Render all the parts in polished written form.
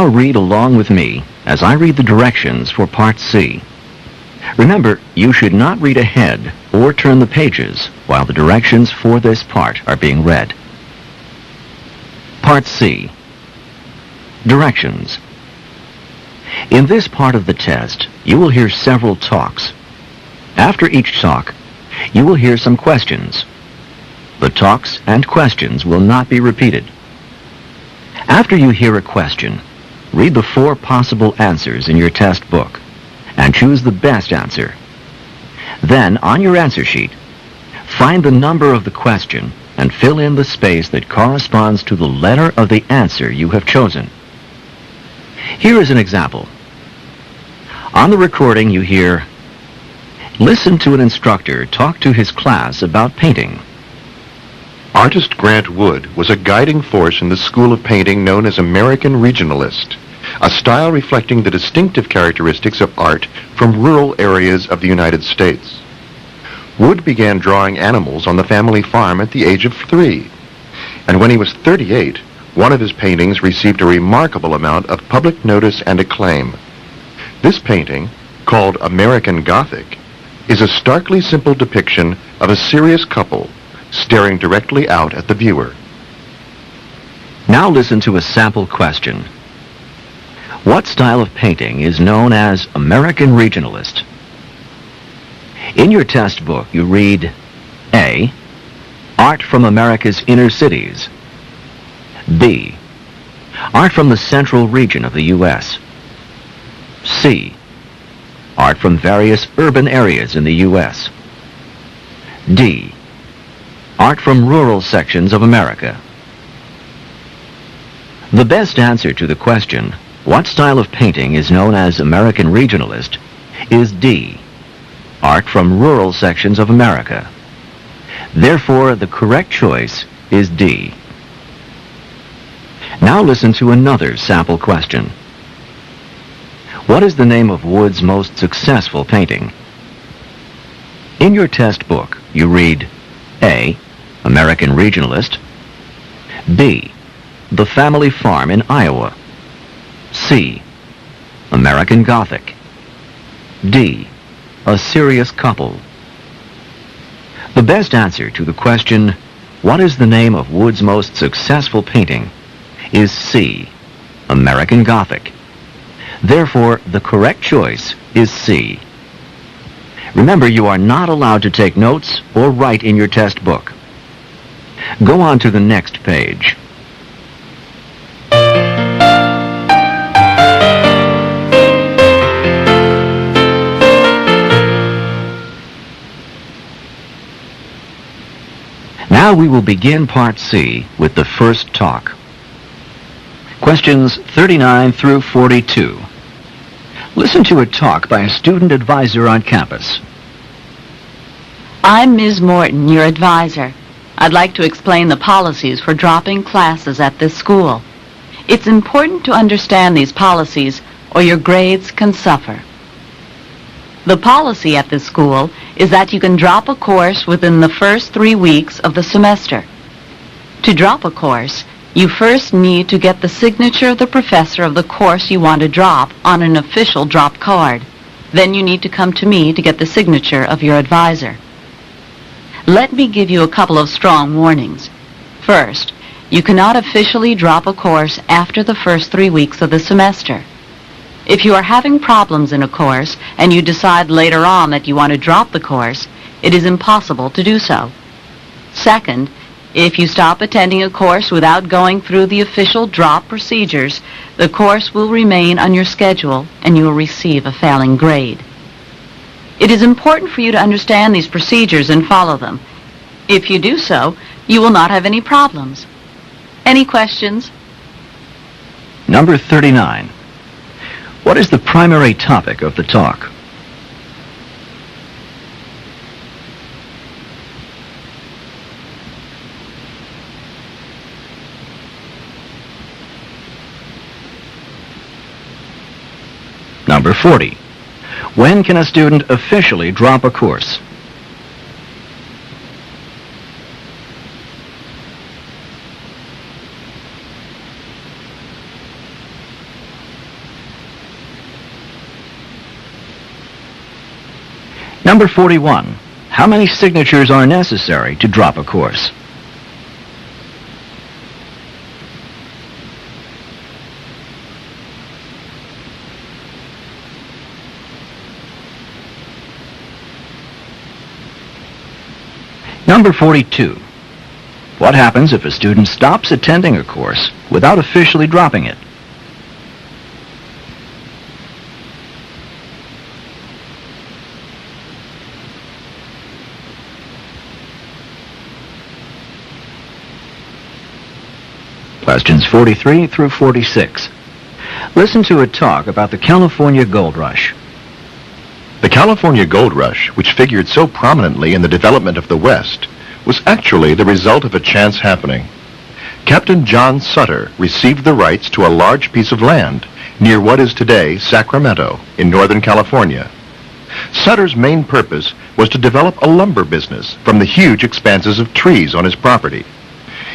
Now read along with me as I read the directions for Part C. Remember, you should not read ahead or turn the pages while the directions for this part are being read. Part C. Directions. In this part of the test, you will hear several talks. After each talk, you will hear some questions. The talks and questions will not be repeated. After you hear a question, read the 4 possible answers in your test book and choose the best answer. Then, on your answer sheet, find the number of the question and fill in the space that corresponds to the letter of the answer you have chosen. Here is an example. On the recording you hear, "Listen to an instructor talk to his class about painting." Artist Grant Wood was a guiding force in the school of painting known as American Regionalist, a style reflecting the distinctive characteristics of art from rural areas of the United States. Wood began drawing animals on the family farm at the age of 3, and when he was 38, one of his paintings received a remarkable amount of public notice and acclaim. This painting, called American Gothic, is a starkly simple depiction of a serious couple staring directly out at the viewer. Now listen to a sample question. What style of painting is known as American Regionalist? In your test book, you read A. Art from America's inner cities. B. Art from the central region of the U.S. C. Art from various urban areas in the U.S. D. Art from rural sections of America. The best answer to the question, what style of painting is known as American Regionalist, is D. Art from rural sections of America. Therefore, the correct choice is D. Now listen to another sample question. What is the name of Wood's most successful painting? In your test book, you read A. American Regionalist. B. The Family Farm in Iowa. C. American Gothic. D. A Serious Couple. The best answer to the question, what is the name of Wood's most successful painting, is C. American Gothic. Therefore, the correct choice is C. Remember, you are not allowed to take notes or write in your test book. Go on to the next page. Now we will begin Part C with the first talk. Questions 39 through 42. Listen to a talk by a student advisor on campus. I'm Ms. Morton, your advisor. I'd like to explain the policies for dropping classes at this school. It's important to understand these policies or your grades can suffer. The policy at this school is that you can drop a course within the first 3 weeks of the semester. To drop a course, you first need to get the signature of the professor of the course you want to drop on an official drop card. Then you need to come to me to get the signature of your advisor. Let me give you a couple of strong warnings. First, you cannot officially drop a course after the first 3 weeks of the semester. If you are having problems in a course and you decide later on that you want to drop the course, it is impossible to do so. Second, if you stop attending a course without going through the official drop procedures, the course will remain on your schedule and you will receive a failing grade. It is important for you to understand these procedures and follow them. If you do so, you will not have any problems. Any questions? Number 39. What is the primary topic of the talk? Number 40. When can a student officially drop a course? Number 41. How many signatures are necessary to drop a course? Number 42. What happens if a student stops attending a course without officially dropping it? Questions 43 through 46. Listen to a talk about the California Gold Rush. The California Gold Rush, which figured so prominently in the development of the West, was actually the result of a chance happening. Captain John Sutter received the rights to a large piece of land near what is today Sacramento in Northern California. Sutter's main purpose was to develop a lumber business from the huge expanses of trees on his property.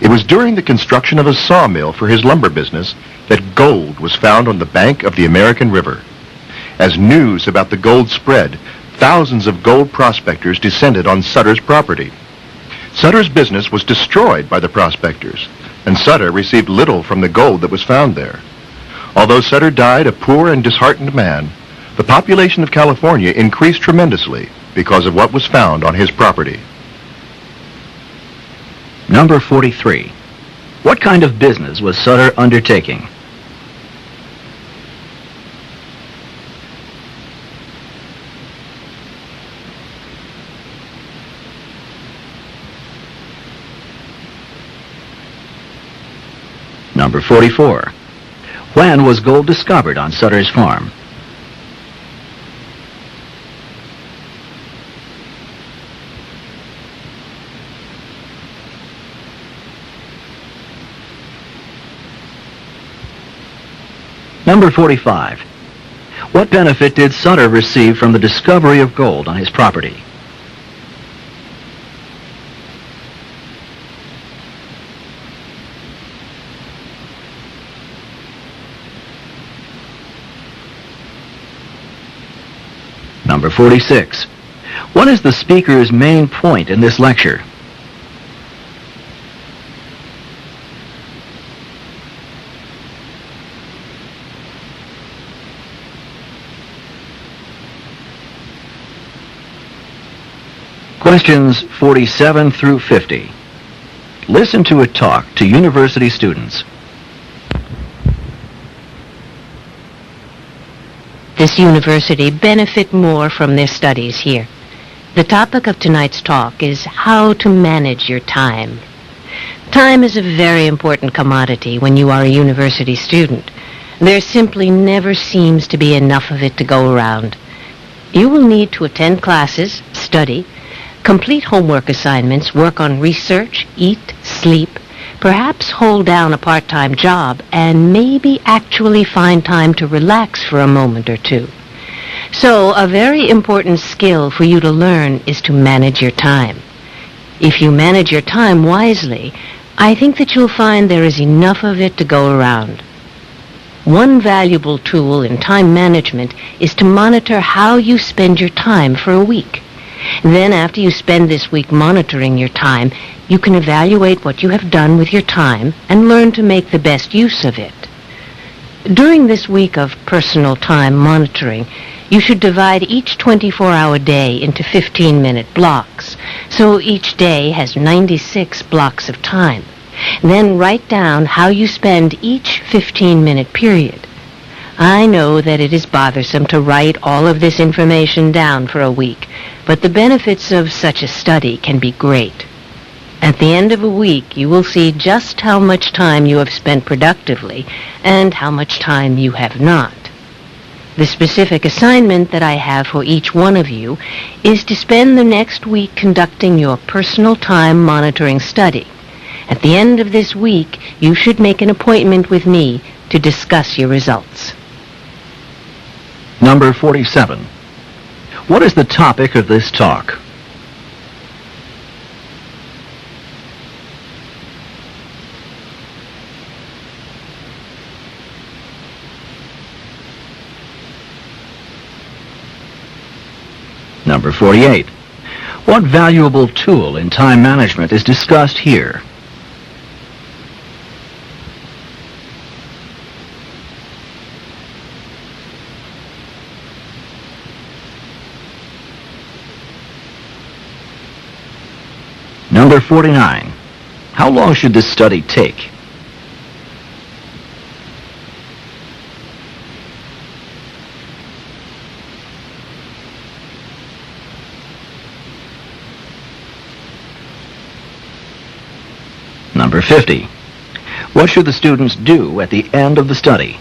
It was during the construction of a sawmill for his lumber business that gold was found on the bank of the American River. As news about the gold spread, thousands of gold prospectors descended on Sutter's property. Sutter's business was destroyed by the prospectors, and Sutter received little from the gold that was found there. Although Sutter died a poor and disheartened man, the population of California increased tremendously because of what was found on his property. Number 43. What kind of business was Sutter undertaking? Number 44. When was gold discovered on Sutter's farm? Number 45. What benefit did Sutter receive from the discovery of gold on his property? Number 46. What is the speaker's main point in this lecture? Questions 47 through 50. Listen to a talk to university students. This university benefit more from their studies here. The topic of tonight's talk is how to manage your time. Time is a very important commodity when you are a university student. There simply never seems to be enough of it to go around. You will need to attend classes, study, complete homework assignments, work on research, eat, sleep, perhaps hold down a part-time job, and maybe actually find time to relax for a moment or two. So, a very important skill for you to learn is to manage your time. If you manage your time wisely, I think that you'll find there is enough of it to go around. One valuable tool in time management is to monitor how you spend your time for a week. Then, after you spend this week monitoring your time, you can evaluate what you have done with your time and learn to make the best use of it. During this week of personal time monitoring, you should divide each 24-hour day into 15-minute blocks, so each day has 96 blocks of time. Then write down how you spend each 15-minute period. I know that it is bothersome to write all of this information down for a week, but the benefits of such a study can be great. At the end of a week, you will see just how much time you have spent productively and how much time you have not. The specific assignment that I have for each one of you is to spend the next week conducting your personal time monitoring study. At the end of this week, you should make an appointment with me to discuss your results. Number 47. What is the topic of this talk? Number 48. What valuable tool in time management is discussed here? Number 49. How long should this study take? Number 50. What should the students do at the end of the study?